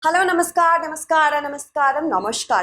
Hello, namaskar.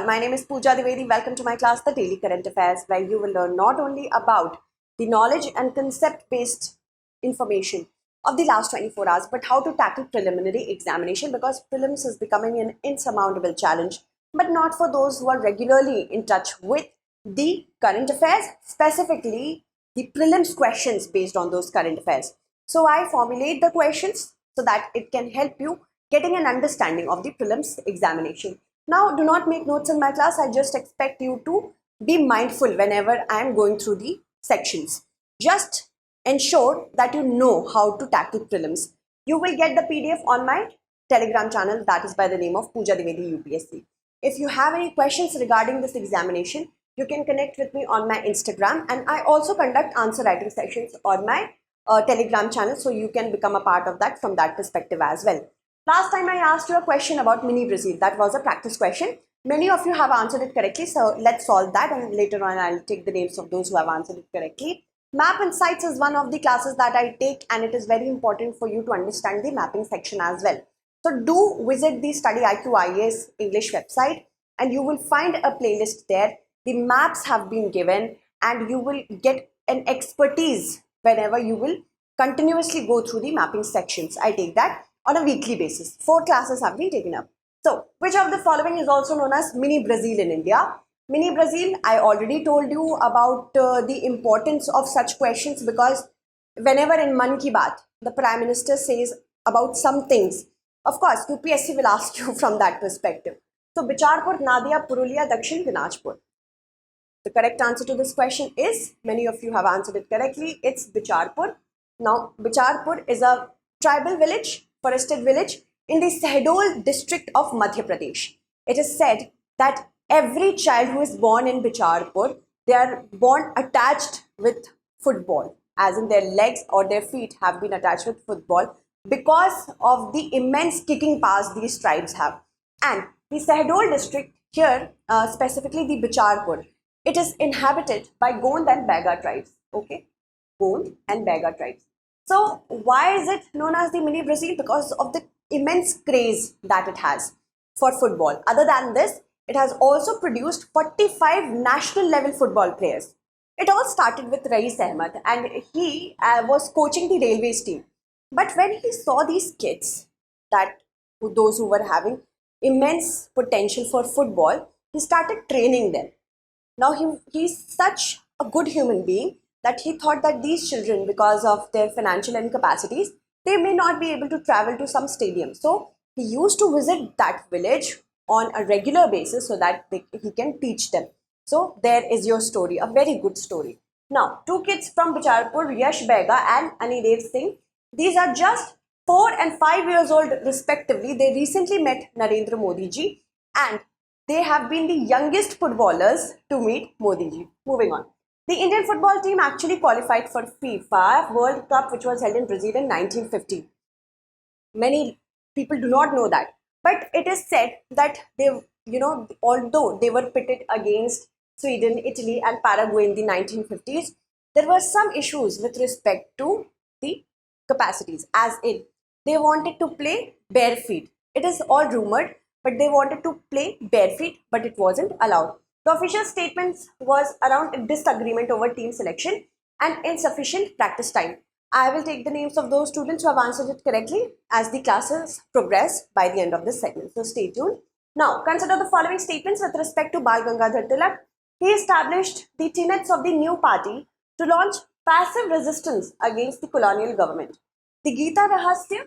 My name is Pooja Dwivedi. Welcome to my class, The Daily Current Affairs, where you will learn not only about the knowledge and concept-based information of the last 24 hours, but how to tackle preliminary examination, because prelims is becoming an insurmountable challenge, but not for those who are regularly in touch with the current affairs, specifically the prelims questions based on those current affairs. So I formulate the questions so that it can help you getting an understanding of the prelims examination. Now, do not make notes in my class. I just expect you to be mindful whenever I am going through the sections. Just ensure that you know how to tackle prelims. You will get the PDF on my Telegram channel, that is by the name of Pooja Dwivedi UPSC. If you have any questions regarding this examination, you can connect with me on my Instagram, and I also conduct answer writing sessions on my Telegram channel, so you can become a part of that from that perspective as well. Last time I asked you a question about mini Brazil. That was a practice question. Many of you have answered it correctly, so let's solve that, and later on I'll take the names of those who have answered it correctly. Map Insights is one of the classes that I take, and it is very important for you to understand the mapping section as well. So do visit the StudyIQ IAS English website, and you will find a playlist there. The maps have been given, and you will get an expertise whenever you will continuously go through the mapping sections. I take that on a weekly basis. 4 classes have been taken up. So, which of the following is also known as mini Brazil in India? Mini Brazil, I already told you about the importance of such questions, because whenever in Man Ki Baat, the Prime Minister says about some things, of course, UPSC will ask you from that perspective. So, Bicharpur, Nadia, Purulia, Dakshin, Dinajpur. The correct answer to this question is, many of you have answered it correctly, it's Bicharpur. Now, Bicharpur is a tribal village, forested village in the Sahdol district of Madhya Pradesh. It is said that every child who is born in Bicharpur, they are born attached with football, as in their legs or their feet have been attached with football, because of the immense kicking powers these tribes have. And the Sahdol district here, specifically the Bicharpur, it is inhabited by Gond and Bega tribes. Okay, Gond and Bega tribes. So why is it known as the mini Brazil? Because of the immense craze that it has for football. Other than this, it has also produced 45 national level football players. It all started with Rais Ahmed, and he was coaching the railways team. But when he saw these kids, that those who were having immense potential for football, he started training them. Now he's such a good human being that he thought that these children, because of their financial incapacities, they may not be able to travel to some stadium. So he used to visit that village on a regular basis so that he can teach them. So there is your story, a very good story. Now, 2 kids from Bicharpur, Yash Bega and Anidev Singh, these are just 4 and 5 years old respectively. They recently met Narendra Modi ji, and they have been the youngest footballers to meet Modi ji. Moving on. The Indian football team actually qualified for FIFA World Cup, which was held in Brazil in 1950. Many people do not know that, but it is said that they, although they were pitted against Sweden, Italy, and Paraguay in the 1950s, there were some issues with respect to the capacities, as in they wanted to play bare feet. It is all rumored, but they wanted to play bare feet, but it wasn't allowed. The official statements was around disagreement over team selection and insufficient practice time. I will take the names of those students who have answered it correctly as the classes progress by the end of this segment. So stay tuned. Now, consider the following statements with respect to Bal Gangadhar Tilak. He established the tenets of the new party to launch passive resistance against the colonial government. The Gita Rahasya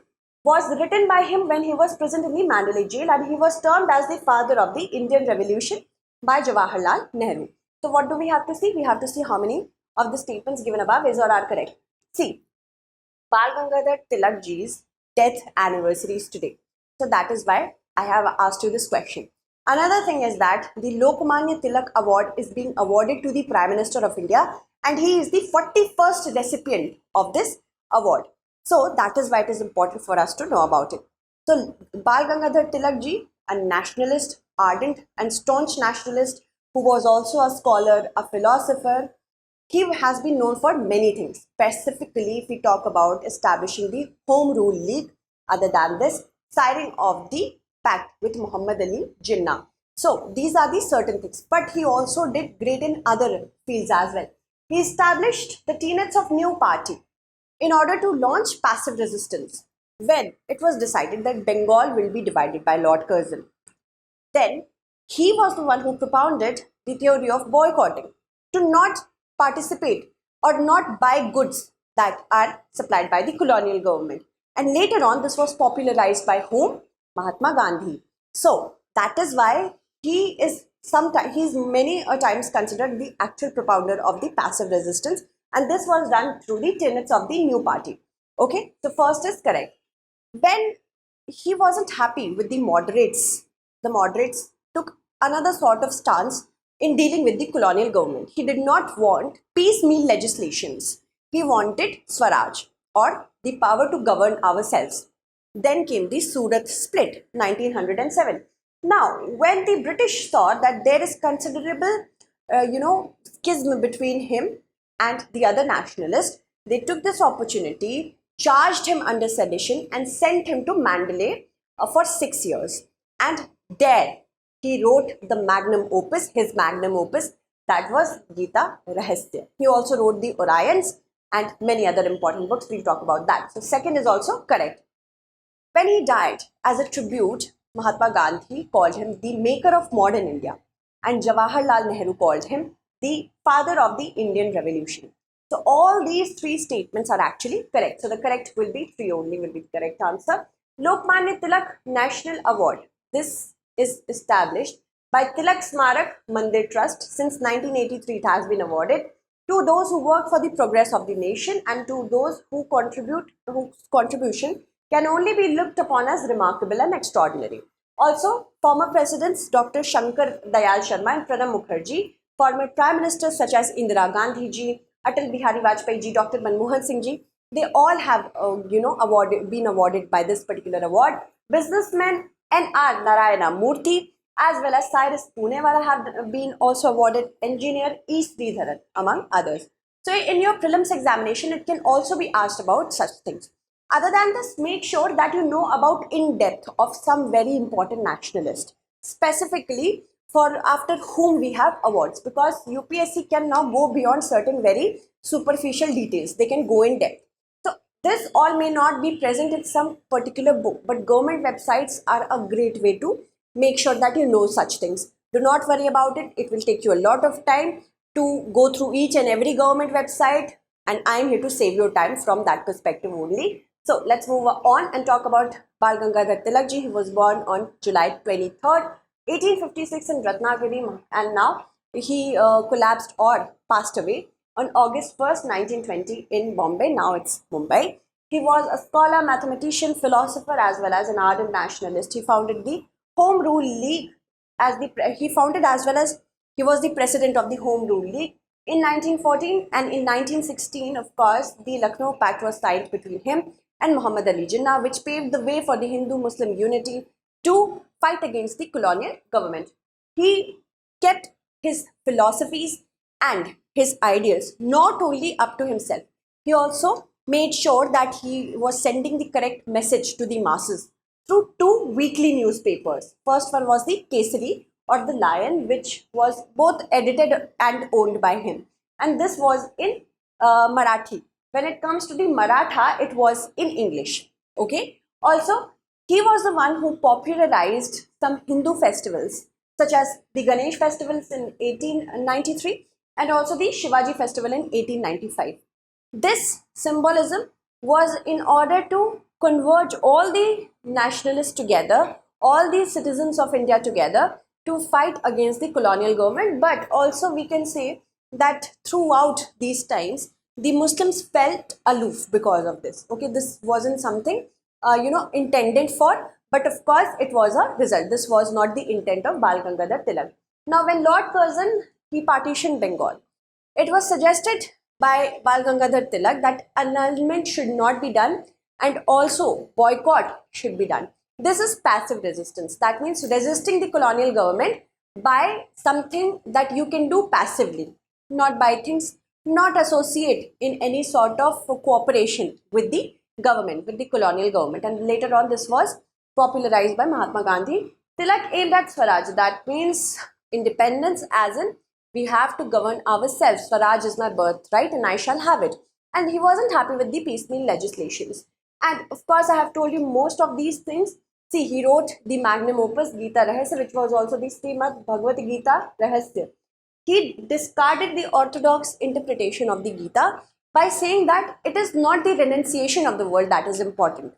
was written by him when he was present in the Mandalay jail, and he was termed as the father of the Indian Revolution by Jawaharlal Nehru. So what do we have to see? We have to see how many of the statements given above is or are correct. See, Bal Gangadhar Tilak ji's death anniversary is today. So that is why I have asked you this question. Another thing is that the Lokmanya Tilak award is being awarded to the Prime Minister of India, and he is the 41st recipient of this award. So that is why it is important for us to know about it. So Bal Gangadhar Tilak ji, a nationalist, ardent and staunch nationalist who was also a scholar, a philosopher, he has been known for many things. Specifically, if we talk about establishing the Home Rule League, other than this, siring of the pact with Muhammad Ali Jinnah. So these are the certain things, but he also did great in other fields as well. He established the tenets of new party in order to launch passive resistance when it was decided that Bengal will be divided by Lord Curzon. Then he was the one who propounded the theory of boycotting, to not participate or not buy goods that are supplied by the colonial government. And later on, this was popularized by whom? Mahatma Gandhi. So that is why he is many a times considered the actual propounder of the passive resistance, and this was done through the tenets of the new party. Okay, so first is correct. When he wasn't happy with the moderates took another sort of stance in dealing with the colonial government. He did not want piecemeal legislations. He wanted Swaraj, or the power to govern ourselves. Then came the Surat split, 1907. Now, when the British saw that there is considerable, schism between him and the other nationalists, they took this opportunity, charged him under sedition, and sent him to Mandalay for 6 years. And there he wrote the his magnum opus, that was Gita Rahasya. He also wrote the Orions and many other important books. We'll talk about that. So second is also correct. When he died, as a tribute, Mahatma Gandhi called him the maker of modern India, and Jawaharlal Nehru called him the father of the Indian Revolution. So all these three statements are actually correct. So the correct will be 3 only will be the correct answer. Lokmanya Tilak National Award. This is established by Tilak Smarak Mandir Trust. Since 1983 it has been awarded to those who work for the progress of the nation and to those whose contribution can only be looked upon as remarkable and extraordinary. Also, former presidents Dr. Shankar Dayal Sharma and Pranab Mukherjee, former prime ministers such as Indira Gandhi ji, Atal Bihari Vajpayee ji, Dr. Manmohan Singh ji, they all have been awarded by this particular award. Businessman N.R. Narayana Murthy as well as Cyrus Poonewala have been also awarded, engineer E. Sridharan, among others. So in your prelims examination, it can also be asked about such things. Other than this, make sure that you know about in depth of some very important nationalist, specifically for after whom we have awards, because UPSC can now go beyond certain very superficial details. They can go in depth. So this all may not be present in some particular book, but government websites are a great way to make sure that you know such things. Do not worry about it. It will take you a lot of time to go through each and every government website, and I am here to save your time from that perspective only. So let's move on and talk about Bal Gangadhar Tilak ji. He was born on July 23rd, 1856 in Ratnagiri, and now he collapsed or passed away on August 1st, 1920 in Bombay. Now it's Mumbai. He was a scholar, mathematician, philosopher as well as an ardent nationalist. He founded the Home Rule League he was the president of the Home Rule League in 1914, and in 1916, of course, the Lucknow Pact was signed between him and Muhammad Ali Jinnah, which paved the way for the Hindu-Muslim unity to fight against the colonial government. He kept his philosophies and his ideals not only up to himself, he also made sure that he was sending the correct message to the masses through 2 weekly newspapers. First one was the Kesari, or the Lion, which was both edited and owned by him, and this was in Marathi. When it comes to the Maratha, it was in English. Okay. Also, he was the one who popularized some Hindu festivals such as the Ganesh festivals in 1893 and also the Shivaji festival in 1895. This symbolism was in order to converge all the nationalists together, all the citizens of India together to fight against the colonial government. But also we can say that throughout these times, the Muslims felt aloof because of this. Okay, this wasn't something intended for, but of course it was a result. This was not the intent of Bal Gangadhar Tilak. Now, when Lord Curzon he partitioned Bengal, it was suggested by Bal Gangadhar Tilak that annulment should not be done and also boycott should be done. This is passive resistance. That means resisting the colonial government by something that you can do passively, not by things, not associate in any sort of cooperation with the government, with the colonial government. And later on this was popularized by Mahatma Gandhi. Tilak aimed at Swaraj. That means independence, as in we have to govern ourselves. Swaraj is my birthright and I shall have it. And he wasn't happy with the piecemeal legislations. And of course, I have told you most of these things. See, he wrote the magnum opus Gita Rahasya, which was also the Srimad Bhagavad Gita Rahasya. He discarded the orthodox interpretation of the Gita by saying that it is not the renunciation of the world that is important.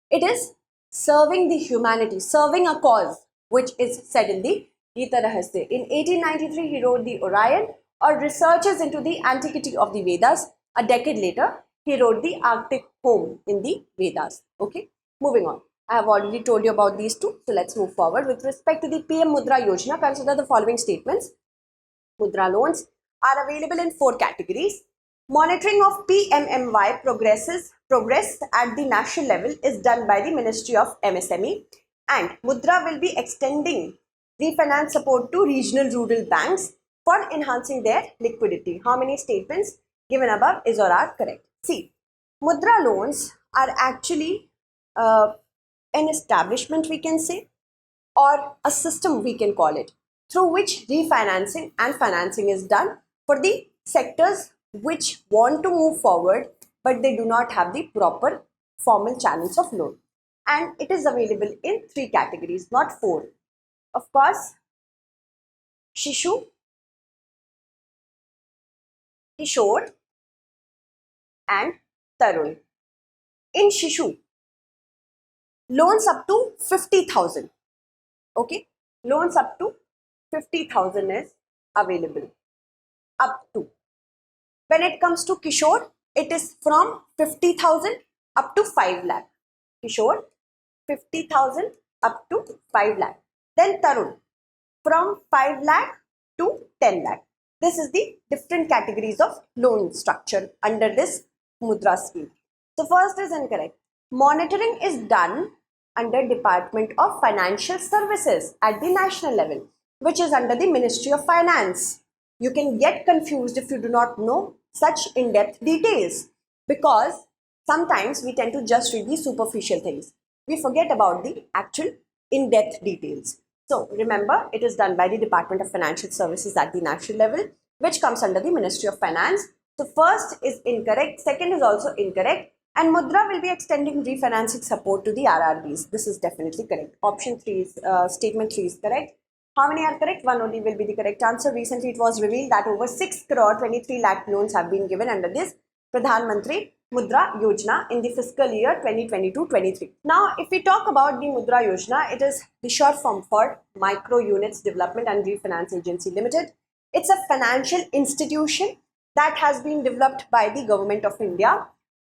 It is serving the humanity, serving a cause, which is said in the Gita Rahasya. In 1893, he wrote the Orion, or Researches into the Antiquity of the Vedas. A decade later, he wrote the Arctic Home in the Vedas. Okay, moving on. I have already told you about these two, so let's move forward. With respect to the PM Mudra Yojana, consider the following statements. Mudra loans are available in 4 categories. Monitoring of PMMY progress at the national level is done by the Ministry of MSME, and Mudra will be extending refinance support to regional rural banks for enhancing their liquidity. How many statements given above is or are correct? See, Mudra loans are actually an establishment, we can say, or a system, we can call it, through which refinancing and financing is done for the sectors which want to move forward but they do not have the proper formal channels of loan. And it is available in 3 categories, not 4. Of course, Shishu, Kishore and Tarun. In Shishu, loans up to 50,000. Okay, loans up to 50,000 is available. Up to. When it comes to Kishore, it is from 50,000 up to 5 lakh. Kishore, 50,000 up to 5 lakh. Then Tarun, from 5 lakh to 10 lakh. This is the different categories of loan structure under this Mudra scheme. So first is incorrect. Monitoring is done under Department of Financial Services at the national level, which is under the Ministry of Finance. You can get confused if you do not know such in-depth details, because sometimes we tend to just read the superficial things. We forget about the actual in-depth details. So remember, it is done by the Department of Financial Services at the national level, which comes under the Ministry of Finance. So first is incorrect, second is also incorrect, and Mudra will be extending refinancing support to the RRBs. This is definitely correct. Option 3 is, statement 3 is correct. How many are correct? One only will be the correct answer. Recently, it was revealed that over 6 crore 23 lakh loans have been given under this Pradhan Mantri Mudra Yojana in the fiscal year 2022-23. Now, if we talk about the Mudra Yojana, it is the short form for Micro Units Development and Refinance Agency Limited. It's a financial institution that has been developed by the Government of India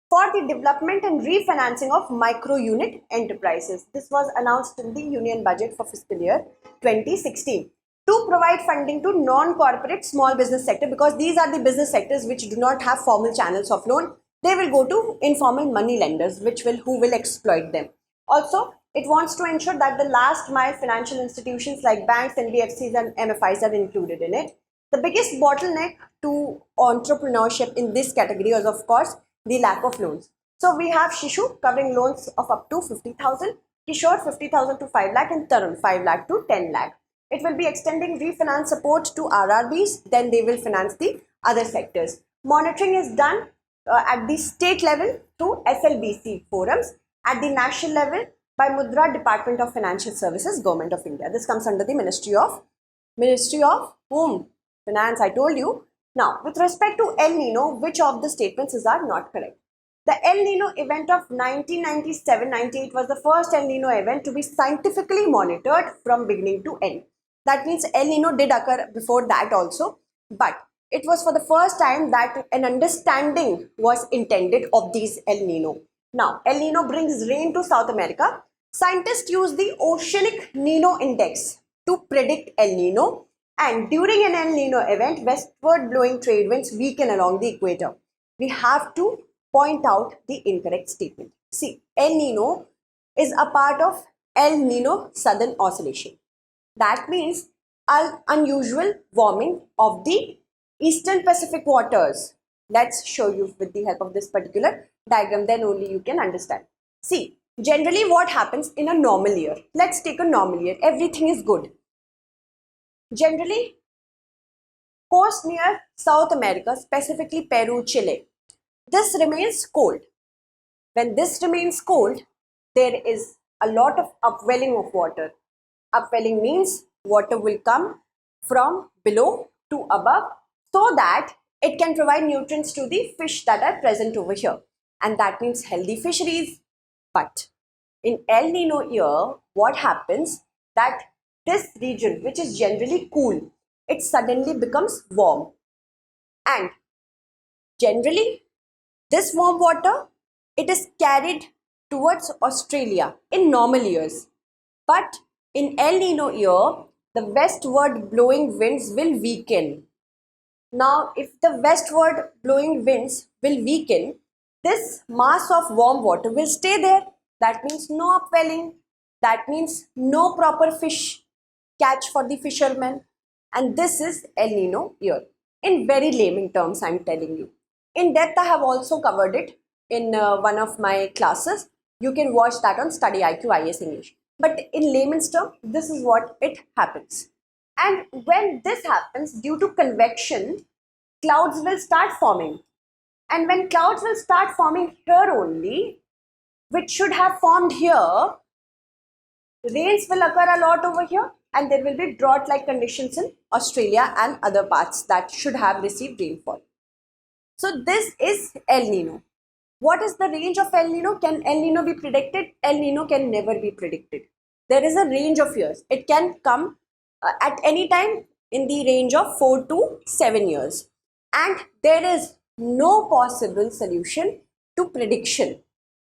for the development and refinancing of micro unit enterprises. This was announced in the Union Budget for fiscal year 2016 to provide funding to non-corporate small business sector, because these are the business sectors which do not have formal channels of loan. They will go to informal money lenders who will exploit them. Also, it wants to ensure that the last mile financial institutions like banks, NBFCs and MFIs are included in it. The biggest bottleneck to entrepreneurship in this category is, of course, the lack of loans. So we have Shishu covering loans of up to 50,000, Kishore 50,000 to 5 lakh and Tarun 5 lakh to 10 lakh. It will be extending refinance support to RRBs, then they will finance the other sectors. Monitoring is done at the state level through SLBC forums, at the national level by Mudra Department of Financial Services, Government of India. This comes under the Ministry of whom? Finance, I told you. Now, with respect to El Nino, which of the statements are not correct? The El Nino event of 1997-98 was the first El Nino event to be scientifically monitored from beginning to end. That means El Nino did occur before that also, but it was for the first time that an understanding was intended of these El Nino. Now, El Nino brings rain to South America. Scientists use the Oceanic Nino Index to predict El Nino, and during an El Nino event, westward blowing trade winds weaken along the equator. We have to point out the incorrect statement. See, El Nino is a part of El Nino Southern Oscillation. That means an unusual warming of the Eastern Pacific waters. Let's show you with the help of this particular diagram, then only you can understand. See, Generally, what happens in a normal year? Let's take a normal year. Everything is good. Generally, coast near South America, specifically Peru, Chile, this remains cold. When this remains cold, there is a lot of upwelling of water. Upwelling means water will come from below to above so that it can provide nutrients to the fish that are present over here. And that means healthy fisheries. But in El Nino year, what happens that this region, which is generally cool, it suddenly becomes warm. And generally, this warm water, it is carried towards Australia in normal years. But in El Nino year, the westward blowing winds will weaken. Now, if the westward blowing winds will weaken, this mass of warm water will stay there. That means no upwelling. That means no proper fish catch for the fishermen. And this is El Nino year. In very layman terms, I'm telling you. In depth, I have also covered it in one of my classes. You can watch that on StudyIQ IAS English. But in layman's terms, this is what it happens. And when this happens, due to convection, clouds will start forming. And when clouds will start forming here only, which should have formed here, rains will occur a lot over here and there will be drought-like conditions in Australia and other parts that should have received rainfall. So this is El Nino. What is the range of El Nino? Can El Nino be predicted? El Nino can never be predicted. There is a range of years. It can come at any time in the range of 4 to 7 years. And there is no possible solution to prediction.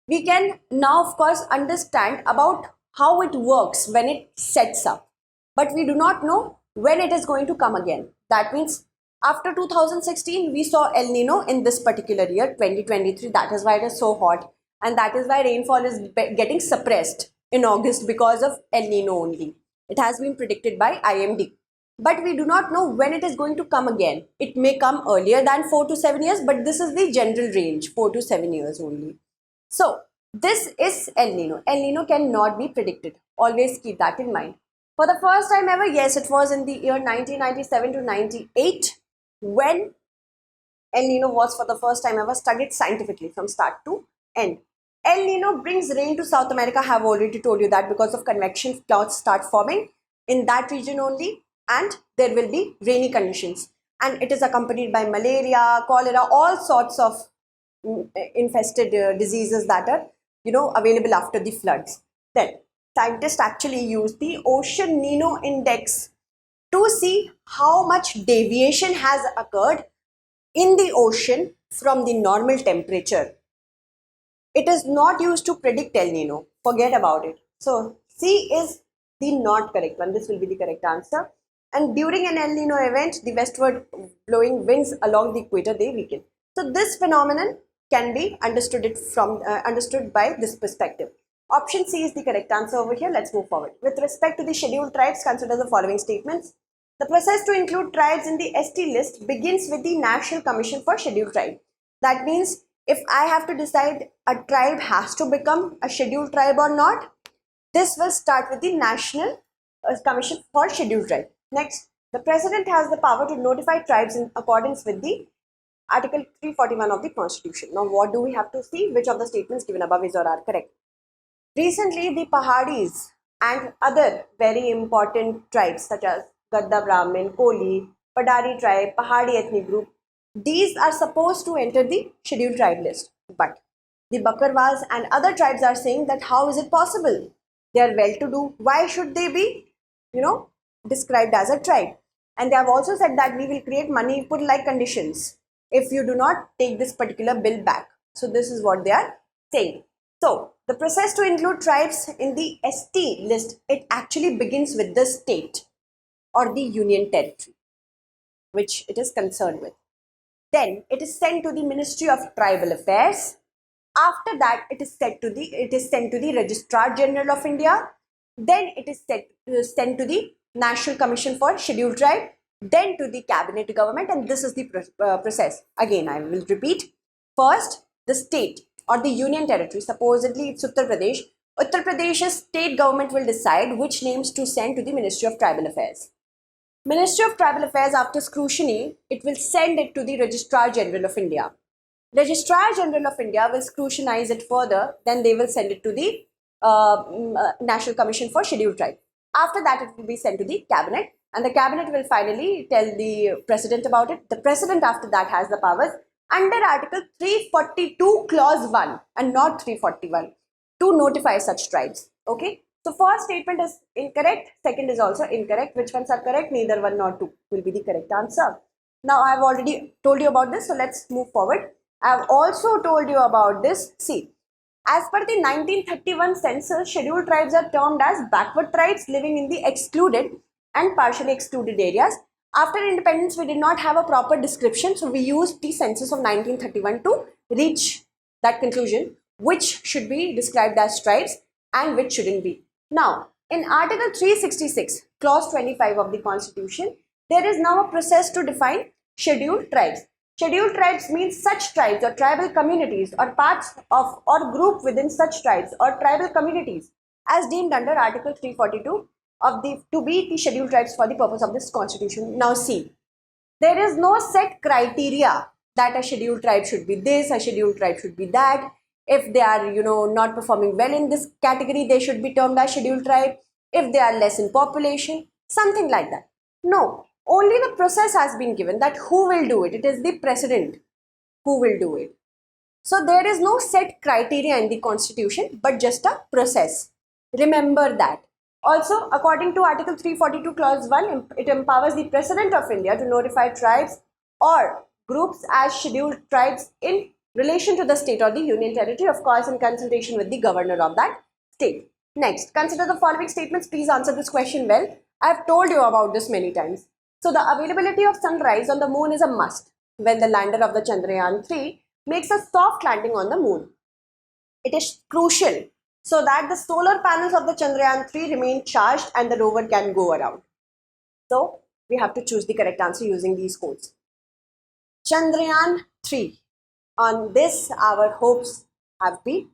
We can now, of course, understand about how it works when it sets up. But we do not know when it is going to come again. That means after 2016, we saw El Nino in this particular year, 2023. That is why it is so hot. And that is why rainfall is getting suppressed in August because of El Nino only. It has been predicted by IMD. But we do not know when it is going to come again. It may come earlier than 4 to 7 years, but this is the general range, 4 to 7 years only. So, this is El Nino. El Nino cannot be predicted. Always keep that in mind. For the first time ever, yes, it was in the year 1997 to 98 when El Nino was for the first time ever studied scientifically from start to end. El Nino brings rain to South America. I have already told you that because of convection, clouds start forming in that region only and there will be rainy conditions. And it is accompanied by malaria, cholera, all sorts of infested diseases that are, available after the floods. Then scientists actually use the Ocean Nino Index to see how much deviation has occurred in the ocean from the normal temperature. It is not used to predict El Nino. Forget about it. So C is the not correct one. This will be the correct answer. And during an El Nino event, the westward blowing winds along the equator, they weaken. So this phenomenon can be understood by this perspective. Option C is the correct answer over here. Let's move forward. With respect to the scheduled tribes, consider the following statements. The process to include tribes in the ST list begins with the National Commission for Scheduled Tribe. That means if I have to decide a tribe has to become a scheduled tribe or not, this will start with the National Commission for Scheduled Tribe. Next, the President has the power to notify tribes in accordance with the Article 341 of the Constitution. Now, what do we have to see? Which of the statements given above is or are correct? Recently, the Pahadis and other very important tribes such as Gadda Brahmin, Koli, Padari tribe, Pahadi ethnic group, these are supposed to enter the scheduled tribe list. But the Bakarwas and other tribes are saying that how is it possible? They are well-to-do. Why should they be, described as a tribe? And they have also said that we will create Manipur-like conditions if you do not take this particular bill back. So this is what they are saying. So the process to include tribes in the ST list, it actually begins with the state or the union territory, which it is concerned with. Then it is sent to the Ministry of Tribal Affairs. After that, it is sent to the Registrar General of India. Then it is sent to the National Commission for Scheduled Tribe. Then to the Cabinet Government, and this is the process. Again, I will repeat. First, the state or the union territory, supposedly it's Uttar Pradesh, Uttar Pradesh's state government will decide which names to send to the Ministry of Tribal Affairs. Ministry of Tribal Affairs, after scrutiny, it will send it to the Registrar General of India. Registrar General of India will scrutinize it further, then they will send it to the National Commission for Scheduled Tribes. After that, it will be sent to the Cabinet, and the Cabinet will finally tell the President about it. The President after that has the powers under Article 342 Clause 1 and not 341 to notify such tribes. Okay. So first statement is incorrect, second is also incorrect. Which ones are correct? Neither one nor two will be the correct answer. Now I have already told you about this, so let's move forward. I have also told you about this. See, as per the 1931 census, scheduled tribes are termed as backward tribes living in the excluded and partially excluded areas. After independence, we did not have a proper description, so we used the census of 1931 to reach that conclusion, which should be described as tribes and which shouldn't be. Now, in Article 366, Clause 25 of the Constitution, there is now a process to define scheduled tribes. Scheduled tribes means such tribes or tribal communities or parts of or group within such tribes or tribal communities as deemed under Article 342 of the to be the scheduled tribes for the purpose of this Constitution. Now see, there is no set criteria that a scheduled tribe should be this, a scheduled tribe should be that. If they are, not performing well in this category, they should be termed as scheduled tribe. If they are less in population, something like that. No, only the process has been given that who will do it. It is the President who will do it. So there is no set criteria in the Constitution, but just a process. Remember that. Also, according to Article 342 Clause 1, it empowers the President of India to notify tribes or groups as scheduled tribes in relation to the state or the union territory, of course in consultation with the governor of that state. Next, consider the following statements. Please answer this question well. I have told you about this many times. So the availability of sunrise on the moon is a must when the lander of the Chandrayaan 3 makes a soft landing on the moon. It is crucial so that the solar panels of the Chandrayaan 3 remain charged and the rover can go around. So we have to choose the correct answer using these codes. Chandrayaan 3. On this, our hopes have been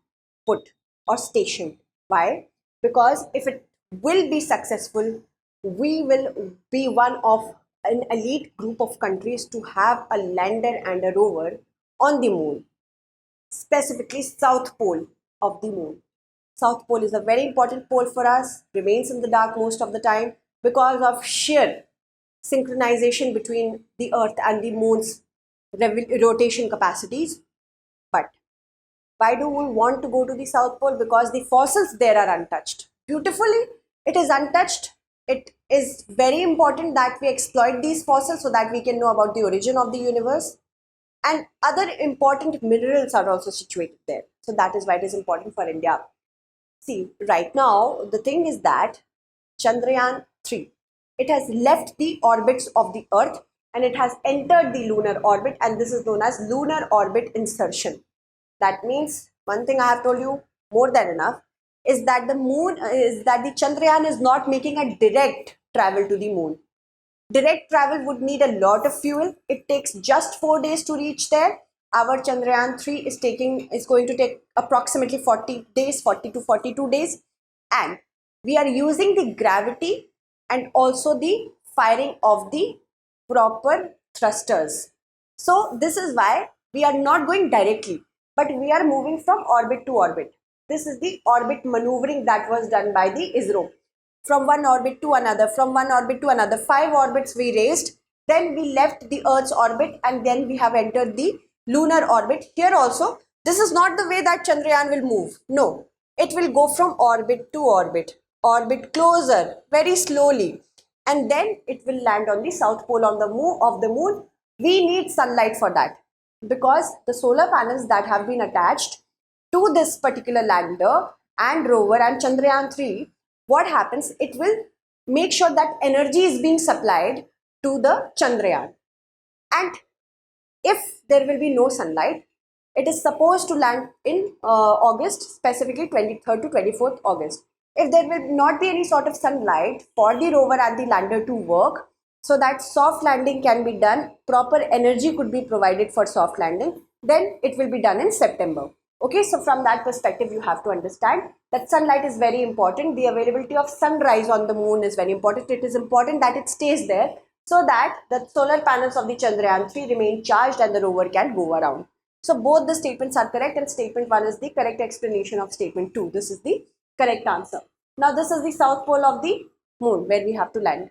put or stationed. Why? Because if it will be successful, we will be one of an elite group of countries to have a lander and a rover on the moon, specifically South Pole of the moon. South Pole is a very important pole for us, remains in the dark most of the time because of sheer synchronization between the Earth and the moon's rotation capacities. But why do we want to go to the South Pole? Because the fossils there are untouched. Beautifully, it is untouched. It is very important that we exploit these fossils so that we can know about the origin of the universe. And other important minerals are also situated there. So that is why it is important for India. See, right now, the thing is that Chandrayaan 3, it has left the orbits of the Earth and it has entered the lunar orbit, and this is known as lunar orbit insertion. That means, one thing I have told you more than enough, is that the Chandrayaan is not making a direct travel to the moon. Direct travel would need a lot of fuel. It takes just 4 days to reach there. Our Chandrayaan 3 is going to take approximately 40 days, 40 to 42 days. And we are using the gravity and also the firing of the proper thrusters. So this is why we are not going directly, but we are moving from orbit to orbit. This is the orbit maneuvering that was done by the ISRO. From one orbit to another, from one orbit to another. 5 orbits we raised, then we left the Earth's orbit, and then we have entered the lunar orbit. Here also, this is not the way that Chandrayaan will move. No, it will go from orbit to orbit, orbit closer, very slowly. And then it will land on the South Pole on the moon. We need sunlight for that, because the solar panels that have been attached to this particular lander and rover and Chandrayaan 3, what happens? It will make sure that energy is being supplied to the Chandrayaan. And if there will be no sunlight, it is supposed to land in August, specifically 23rd to 24th August. If there will not be any sort of sunlight for the rover and the lander to work, so that soft landing can be done, proper energy could be provided for soft landing, then it will be done in September. Okay, so from that perspective, you have to understand that sunlight is very important. The availability of sunrise on the moon is very important. It is important that it stays there so that the solar panels of the Chandrayaan 3 remain charged and the rover can go around. So both the statements are correct, and statement 1 is the correct explanation of statement 2. This is the correct answer. Now this is the south pole of the moon where we have to land.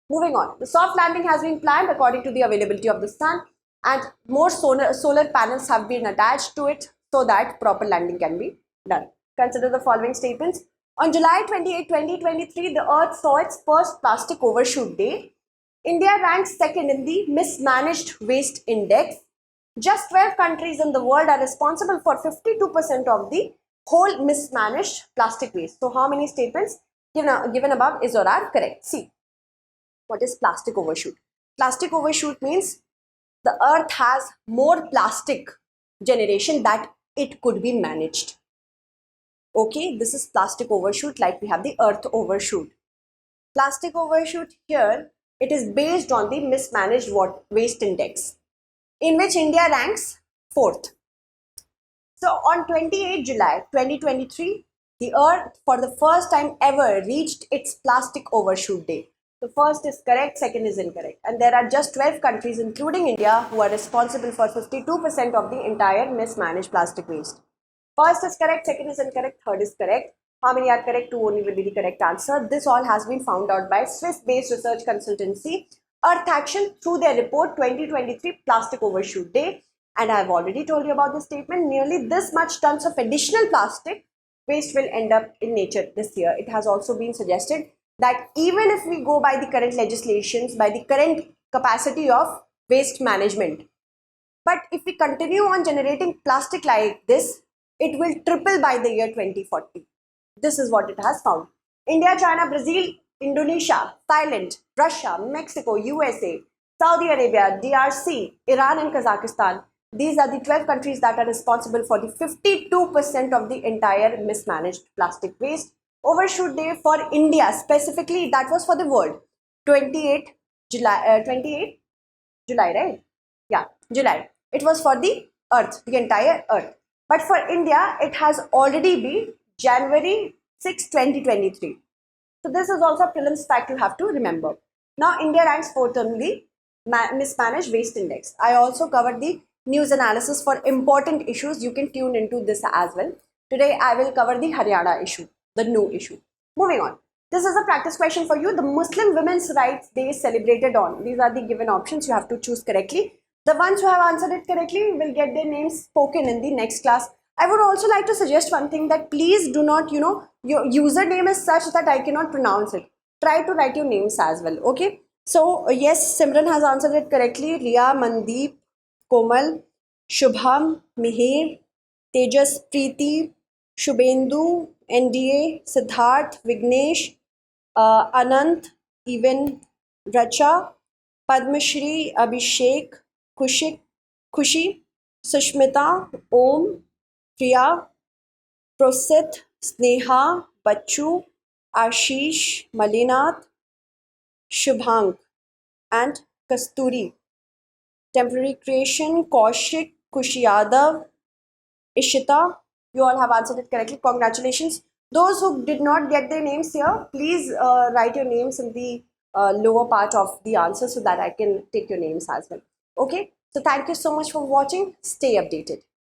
Moving on, the soft landing has been planned according to the availability of the sun, and more solar panels have been attached to it so that proper landing can be done. Consider the following statements. On July 28, 2023, the Earth saw its first plastic overshoot day. India ranks second in the mismanaged waste index. Just 12 countries in the world are responsible for 52% of the whole mismanaged plastic waste. So how many statements given above is or are correct? See, what is plastic overshoot? Plastic overshoot means the earth has more plastic generation that it could be managed. Okay, this is plastic overshoot, like we have the earth overshoot. Plastic overshoot here, it is based on the mismanaged waste index, in which India ranks 4th. So on 28 July 2023, the earth for the first time ever reached its plastic overshoot day. The first is correct, second is incorrect. And there are just 12 countries, including India, who are responsible for 52% of the entire mismanaged plastic waste. First is correct, second is incorrect, third is correct. How many are correct? 2 only will be the correct answer. This all has been found out by Swiss-based research consultancy Earth Action through their report 2023 Plastic Overshoot Day. And I have already told you about this statement. Nearly this much tons of additional plastic waste will end up in nature this year. It has also been suggested that even if we go by the current legislations, by the current capacity of waste management, but if we continue on generating plastic like this, it will triple by the year 2040. This is what it has found. India, China, Brazil, Indonesia, Thailand, Russia, Mexico, USA, Saudi Arabia, DRC, Iran and Kazakhstan. These are the 12 countries that are responsible for the 52% of the entire mismanaged plastic waste. Overshoot day for India specifically, that was for the world. 28 July, right? Yeah, July. It was for the earth, the entire earth. But for India, it has already been January 6, 2023. So this is also a prelims fact you have to remember. Now India ranks 4th on the mismanaged waste index. I also covered the news analysis for important issues. You can tune into this as well. Today I will cover the Haryana issue, the new issue. Moving on. This is a practice question for you. The Muslim Women's Rights Day is celebrated on. These are the given options. You have to choose correctly. The ones who have answered it correctly will get their names spoken in the next class. I would also like to suggest one thing, that please do not, your username is such that I cannot pronounce it. Try to write your names as well. Okay. So yes, Simran has answered it correctly. Riya, Mandeep, Komal, Shubham, Mihir, Tejas, Preeti, Shubhendu, NDA, Siddharth, Vignesh, Anant, even Racha, Padmashri, Abhishek, Kushi, Sushmita, Om, Priya, Prosit, Sneha, Bachu, Ashish, Malinath, Shubhang, and Kasturi. Temporary creation, Kaushik, Kushiyadav, Ishita. You all have answered it correctly. Congratulations. Those who did not get their names here, please write your names in the lower part of the answer so that I can take your names as well. Okay. So thank you so much for watching. Stay updated.